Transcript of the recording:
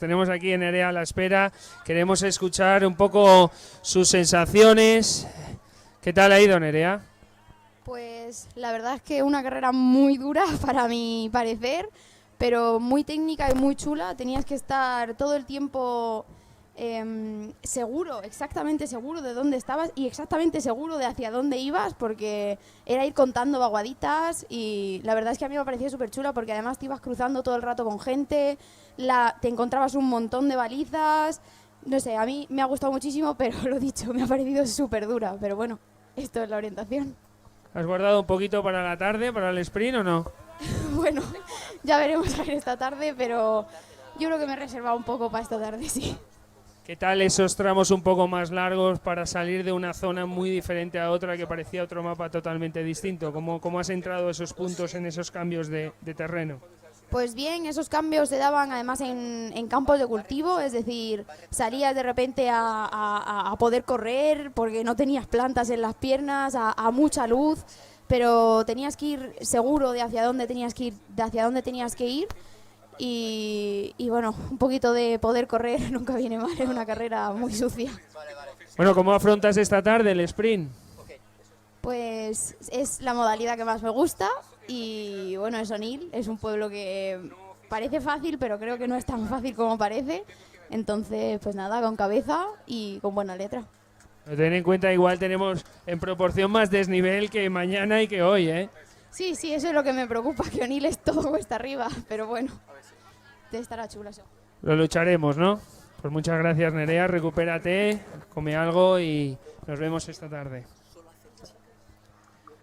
Tenemos aquí en Nerea a la espera, queremos escuchar un poco sus sensaciones. ¿Qué tal ha ido, Nerea? Pues la verdad es que una carrera muy dura para mi parecer, pero muy técnica y muy chula. Tenías que estar todo el tiempo seguro, exactamente seguro de dónde estabas y exactamente seguro de hacia dónde ibas, porque era ir contando vaguaditas y la verdad es que a mí me parecía súper chula porque además te ibas cruzando todo el rato con gente, te encontrabas un montón de balizas. No sé, a mí me ha gustado muchísimo, pero lo dicho, me ha parecido súper dura, pero bueno, esto es la orientación. ¿Has guardado un poquito para la tarde, para el sprint o no? Bueno, ya veremos a ver esta tarde, pero yo creo que me he reservado un poco para esta tarde, sí. ¿Qué tal esos tramos un poco más largos para salir de una zona muy diferente a otra que parecía otro mapa totalmente distinto? ¿Cómo has entrado esos puntos en esos cambios de terreno? Pues bien, esos cambios se daban además en campos de cultivo, es decir, salías de repente a poder correr porque no tenías plantas en las piernas, a mucha luz, pero tenías que ir seguro de hacia dónde tenías que ir, de hacia dónde tenías que ir. Y bueno, un poquito de poder correr nunca viene mal en una carrera muy sucia. Bueno, ¿cómo afrontas esta tarde el sprint? Pues es la modalidad que más me gusta y bueno, es Onil, es un pueblo que parece fácil, pero creo que no es tan fácil como parece. Entonces, pues nada, con cabeza y con buena letra. Ten en cuenta, igual tenemos en proporción más desnivel que mañana y que hoy, ¿eh? Sí, eso es lo que me preocupa, que Onil es todo cuesta arriba, pero bueno, te estará chula eso. Lo lucharemos, ¿no? Pues muchas gracias, Nerea, recupérate, come algo y nos vemos esta tarde.